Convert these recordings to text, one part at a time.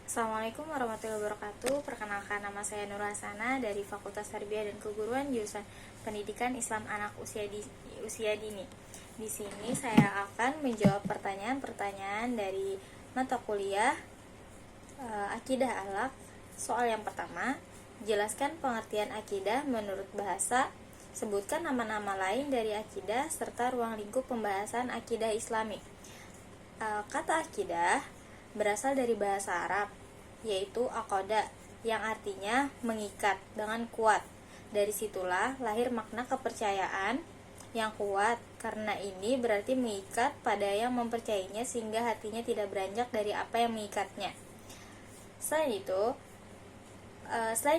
Assalamualaikum warahmatullahi wabarakatuh. Perkenalkan, nama saya Nur Hasana dari Fakultas Tarbiyah dan Keguruan jurusan Pendidikan Islam Anak Usia Dini. Di sini saya akan menjawab pertanyaan-pertanyaan dari mata kuliah Akidah Akhlak. Soal yang pertama, jelaskan pengertian akidah menurut bahasa. Sebutkan nama-nama lain dari akidah serta ruang lingkup pembahasan akidah Islami. Kata akidah berasal dari bahasa Arab, yaitu aqada, yang artinya mengikat dengan kuat. Dari situlah lahir makna kepercayaan yang kuat, karena ini berarti mengikat pada yang mempercayainya sehingga hatinya tidak beranjak dari apa yang mengikatnya. Selain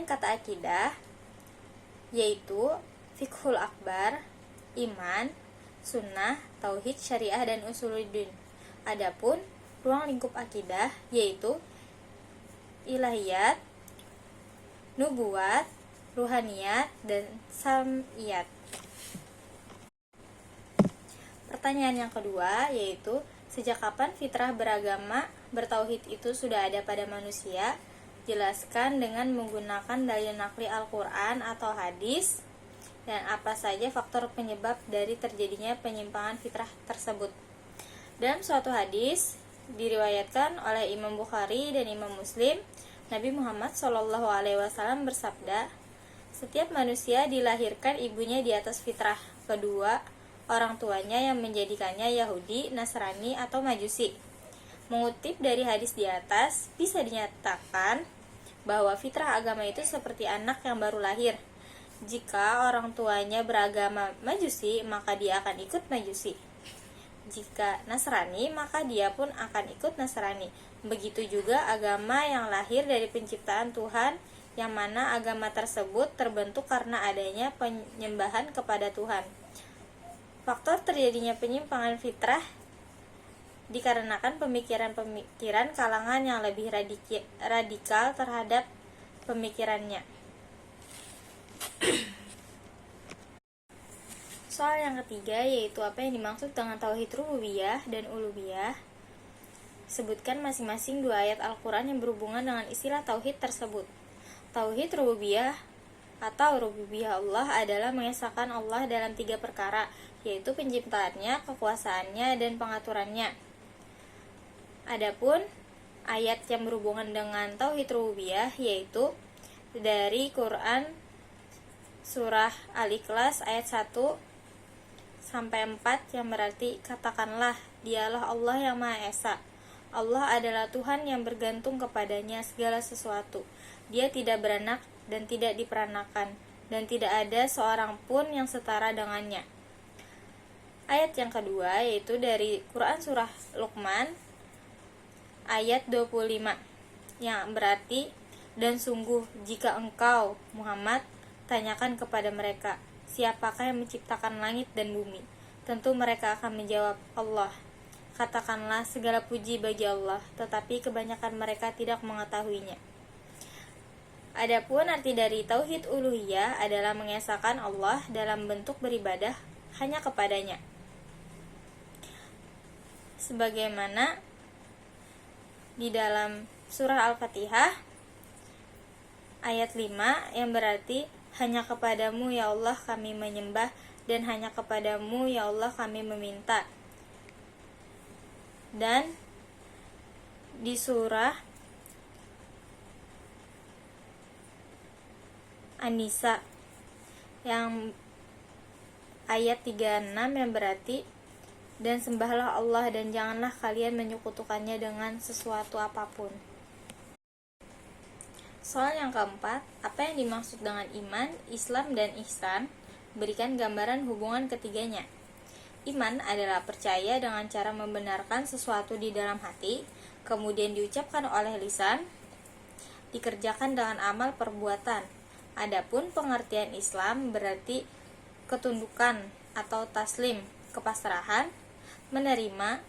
kata akidah, yaitu fiqhul akbar, iman, sunnah, tauhid, syariah, dan usuluddin. Adapun ruang lingkup akidah yaitu ilahiyat, nubuat, ruhaniyat, dan samiyat. Pertanyaan yang kedua yaitu, sejak kapan fitrah beragama bertauhid itu sudah ada pada manusia? Jelaskan dengan menggunakan dalil nakli Al-Quran atau hadis, dan apa saja faktor penyebab dari terjadinya penyimpangan fitrah tersebut. Dalam suatu hadis diriwayatkan oleh Imam Bukhari dan Imam Muslim, Nabi Muhammad SAW bersabda, setiap manusia dilahirkan ibunya di atas fitrah, kedua orang tuanya yang menjadikannya Yahudi, Nasrani, atau Majusi. Mengutip dari hadis di atas, bisa dinyatakan bahwa fitrah agama itu seperti anak yang baru lahir. Jika orang tuanya beragama Majusi, maka dia akan ikut Majusi. Jika Nasrani, maka dia pun akan ikut Nasrani. Begitu juga agama yang lahir dari penciptaan Tuhan, yang mana agama tersebut terbentuk karena adanya penyembahan kepada Tuhan. Faktor terjadinya penyimpangan fitrah dikarenakan pemikiran-pemikiran kalangan yang lebih radikal terhadap pemikirannya. Soal yang ketiga yaitu apa yang dimaksud dengan tauhid rububiyah dan uluhiyah. Sebutkan masing-masing dua ayat Al-Quran yang berhubungan dengan istilah tauhid tersebut. Tauhid rububiyah atau rububiyah Allah adalah mengesahkan Allah dalam 3 perkara, yaitu penciptaannya, kekuasaannya, dan pengaturannya. Adapun ayat yang berhubungan dengan tauhid rububiyah yaitu dari Quran surah Al-Ikhlas ayat 1 sampai 4 yang berarti, katakanlah, dialah Allah yang Maha Esa. Allah adalah Tuhan yang bergantung kepadanya segala sesuatu. Dia tidak beranak dan tidak diperanakan, dan tidak ada seorang pun yang setara dengannya. Ayat yang kedua yaitu dari Quran surah Luqman ayat 25 yang berarti, dan sungguh jika engkau Muhammad tanyakan kepada mereka, siapakah yang menciptakan langit dan bumi? Tentu mereka akan menjawab, Allah. Katakanlah, segala puji bagi Allah, tetapi kebanyakan mereka tidak mengetahuinya. Adapun arti dari tauhid uluhiyah adalah mengesahkan Allah dalam bentuk beribadah hanya kepadanya. Sebagaimana di dalam surah Al-Fatihah ayat 5 yang berarti, hanya kepadamu ya Allah kami menyembah, dan hanya kepadamu ya Allah kami meminta. Dan di surah An-Nisa yang ayat 36 yang berarti, dan sembahlah Allah dan janganlah kalian menyekutukannya dengan sesuatu apapun. Soal yang keempat, apa yang dimaksud dengan iman, Islam, dan ihsan? Berikan gambaran hubungan ketiganya. Iman adalah percaya dengan cara membenarkan sesuatu di dalam hati, kemudian diucapkan oleh lisan, dikerjakan dengan amal perbuatan. Adapun pengertian Islam berarti ketundukan atau taslim, kepasrahan, menerima,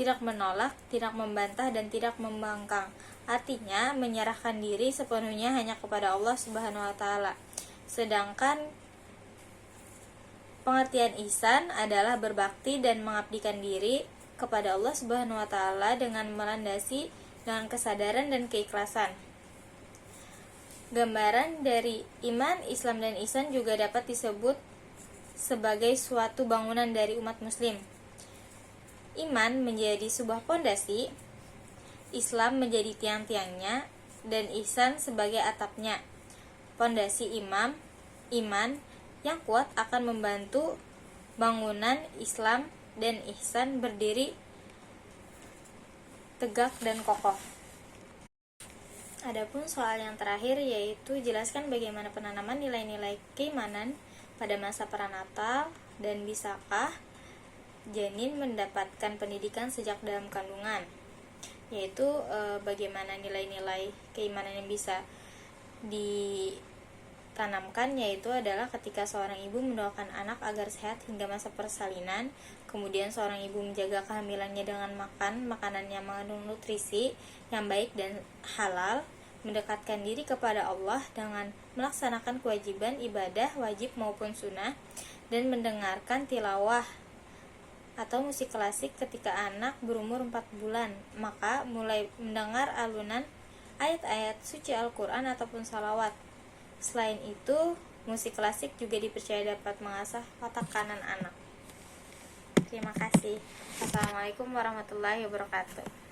tidak menolak, tidak membantah, dan tidak membangkang. Artinya menyerahkan diri sepenuhnya hanya kepada Allah Subhanahu wa taala. Sedangkan pengertian ihsan adalah berbakti dan mengabdikan diri kepada Allah Subhanahu wa taala dengan melandasi dengan kesadaran dan keikhlasan. Gambaran dari iman, Islam, dan ihsan juga dapat disebut sebagai suatu bangunan dari umat muslim. Iman menjadi sebuah pondasi, Islam menjadi tiang-tiangnya, dan ihsan sebagai atapnya. Pondasi iman yang kuat akan membantu bangunan Islam dan ihsan berdiri tegak dan kokoh. Adapun soal yang terakhir yaitu jelaskan bagaimana penanaman nilai-nilai keimanan pada masa peranatal dan bisakah janin mendapatkan pendidikan sejak dalam kandungan, yaitu bagaimana nilai-nilai keimanan yang bisa ditanamkan, yaitu adalah ketika seorang ibu mendoakan anak agar sehat hingga masa persalinan, kemudian seorang ibu menjaga kehamilannya dengan makan makanan yang mengandung nutrisi yang baik dan halal, mendekatkan diri kepada Allah dengan melaksanakan kewajiban ibadah wajib maupun sunnah, dan mendengarkan tilawah atau musik klasik ketika anak berumur 4 bulan, maka mulai mendengar alunan ayat-ayat suci Al-Quran ataupun salawat. Selain itu, musik klasik juga dipercaya dapat mengasah otak kanan anak. Terima kasih. Assalamualaikum warahmatullahi wabarakatuh.